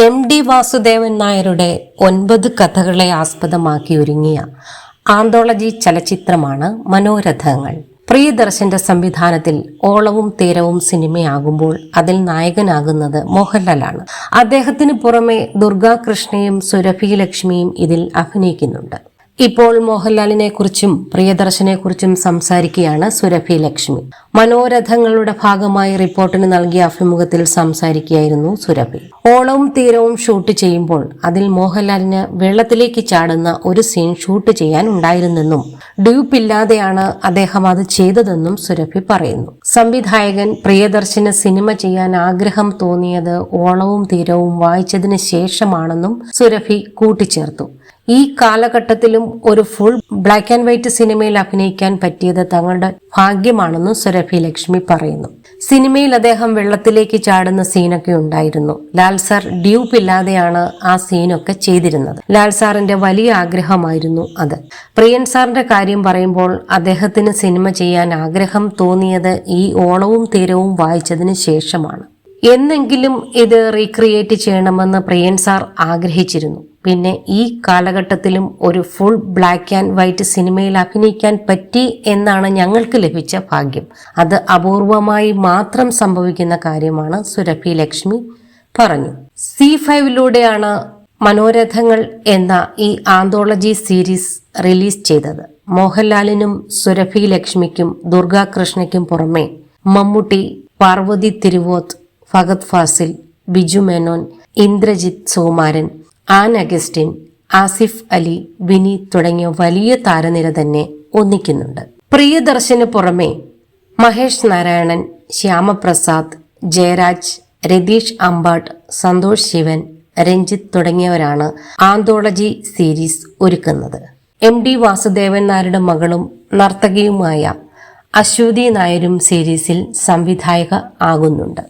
MD Vasudevan നായരുടെ 9 കഥകളെ ആസ്പദമാക്കി ഒരുങ്ങിയ ആന്തോളജി ചലച്ചിത്രമാണ് മനോരഥങ്ങൾ. പ്രിയദർശന്റെ സംവിധാനത്തിൽ ഓളവും തീരവും സിനിമയാകുമ്പോൾ അതിൽ നായകനാകുന്നത് മോഹൻലാലാണ്. അദ്ദേഹത്തിന് പുറമെ ദുർഗാകൃഷ്ണയും സുരഭി ലക്ഷ്മിയും ഇതിൽ അഭിനയിക്കുന്നുണ്ട്. ഇപ്പോൾ മോഹൻലാലിനെ കുറിച്ചും പ്രിയദർശനെ കുറിച്ചും സംസാരിക്കുകയാണ് സുരഭി ലക്ഷ്മി. മനോരഥങ്ങളുടെ ഭാഗമായി റിപ്പോർട്ടിന് നൽകിയ അഭിമുഖത്തിൽ സംസാരിക്കുകയായിരുന്നു സുരഭി. ഓളവും തീരവും ഷൂട്ട് ചെയ്യുമ്പോൾ അതിൽ മോഹൻലാലിന് വെള്ളത്തിലേക്ക് ചാടുന്ന ഒരു സീൻ ഷൂട്ട് ചെയ്യാൻ ഉണ്ടായിരുന്നെന്നും ഡ്യൂപ്പില്ലാതെയാണ് അദ്ദേഹം അത് ചെയ്തതെന്നും സുരഭി പറയുന്നു. സംവിധായകൻ പ്രിയദർശന് സിനിമ ചെയ്യാൻ ആഗ്രഹം തോന്നിയത് ഓളവും തീരവും വായിച്ചതിന് ശേഷമാണെന്നും സുരഭി കൂട്ടിച്ചേർത്തു. ഈ കാലഘട്ടത്തിലും ഒരു ഫുൾ ബ്ലാക്ക് ആൻഡ് വൈറ്റ് സിനിമയിൽ അഭിനയിക്കാൻ പറ്റിയത് തങ്ങളുടെ ഭാഗ്യമാണെന്നും സുരഭി ലക്ഷ്മി പറയുന്നു. സിനിമയിൽ അദ്ദേഹം വെള്ളത്തിലേക്ക് ചാടുന്ന സീനൊക്കെ ഉണ്ടായിരുന്നു. ലാൽ സാർ ഡ്യൂപ്പ് ഇല്ലാതെയാണ് ആ സീനൊക്കെ ചെയ്തിരുന്നത്. ലാൽ സാറിന്റെ വലിയ ആഗ്രഹമായിരുന്നു അത്. പ്രിയൻ സാറിന്റെ കാര്യം പറയുമ്പോൾ അദ്ദേഹത്തിന് സിനിമ ചെയ്യാൻ ആഗ്രഹം തോന്നിയത് ഈ ഓളവും തീരവും വായിച്ചതിന് ശേഷമാണ്. എന്നെങ്കിലും ഇത് റീക്രിയേറ്റ് ചെയ്യണമെന്ന് പ്രിയൻ സാർ ആഗ്രഹിച്ചിരുന്നു. പിന്നെ ഈ കാലഘട്ടത്തിലും ഒരു ഫുൾ ബ്ലാക്ക് ആൻഡ് വൈറ്റ് സിനിമയിൽ അഭിനയിക്കാൻ പറ്റി എന്നാണ് ഞങ്ങൾക്ക് ലഭിച്ച ഭാഗ്യം. അത് അപൂർവമായി മാത്രം സംഭവിക്കുന്ന കാര്യമാണ് സുരഭി ലക്ഷ്മി പറഞ്ഞു. C5-ലൂടെയാണ് മനോരഥങ്ങൾ എന്ന ഈ ആന്തോളജി സീരീസ് റിലീസ് ചെയ്തത്. മോഹൻലാലിനും സുരഭി ലക്ഷ്മിക്കും ദുർഗാകൃഷ്ണയ്ക്കും പുറമെ മമ്മൂട്ടി, പാർവതി തിരുവോത്ത്, ഫഹദ് ഫാസിൽ, ബിജു മേനോൻ, ഇന്ദ്രജിത്ത് സുകുമാരൻ, ആൻ അഗസ്റ്റിൻ, ആസിഫ് അലി, വിനി തുടങ്ങിയ വലിയ താരനിര തന്നെ ഒന്നിക്കുന്നുണ്ട്. പ്രിയദർശന് പുറമെ മഹേഷ് നാരായണൻ, ശ്യാമപ്രസാദ്, ജയരാജ്, രതീഷ് അമ്പാട്ട്, സന്തോഷ് ശിവൻ, രഞ്ജിത്ത് തുടങ്ങിയവരാണ് ആന്തോളജി സീരീസ് ഒരുക്കുന്നത്. MD വാസുദേവൻ നായരുടെ മകളും നർത്തകിയുമായ അശ്വതി നായരും സീരീസിൽ സംവിധായക ആകുന്നുണ്ട്.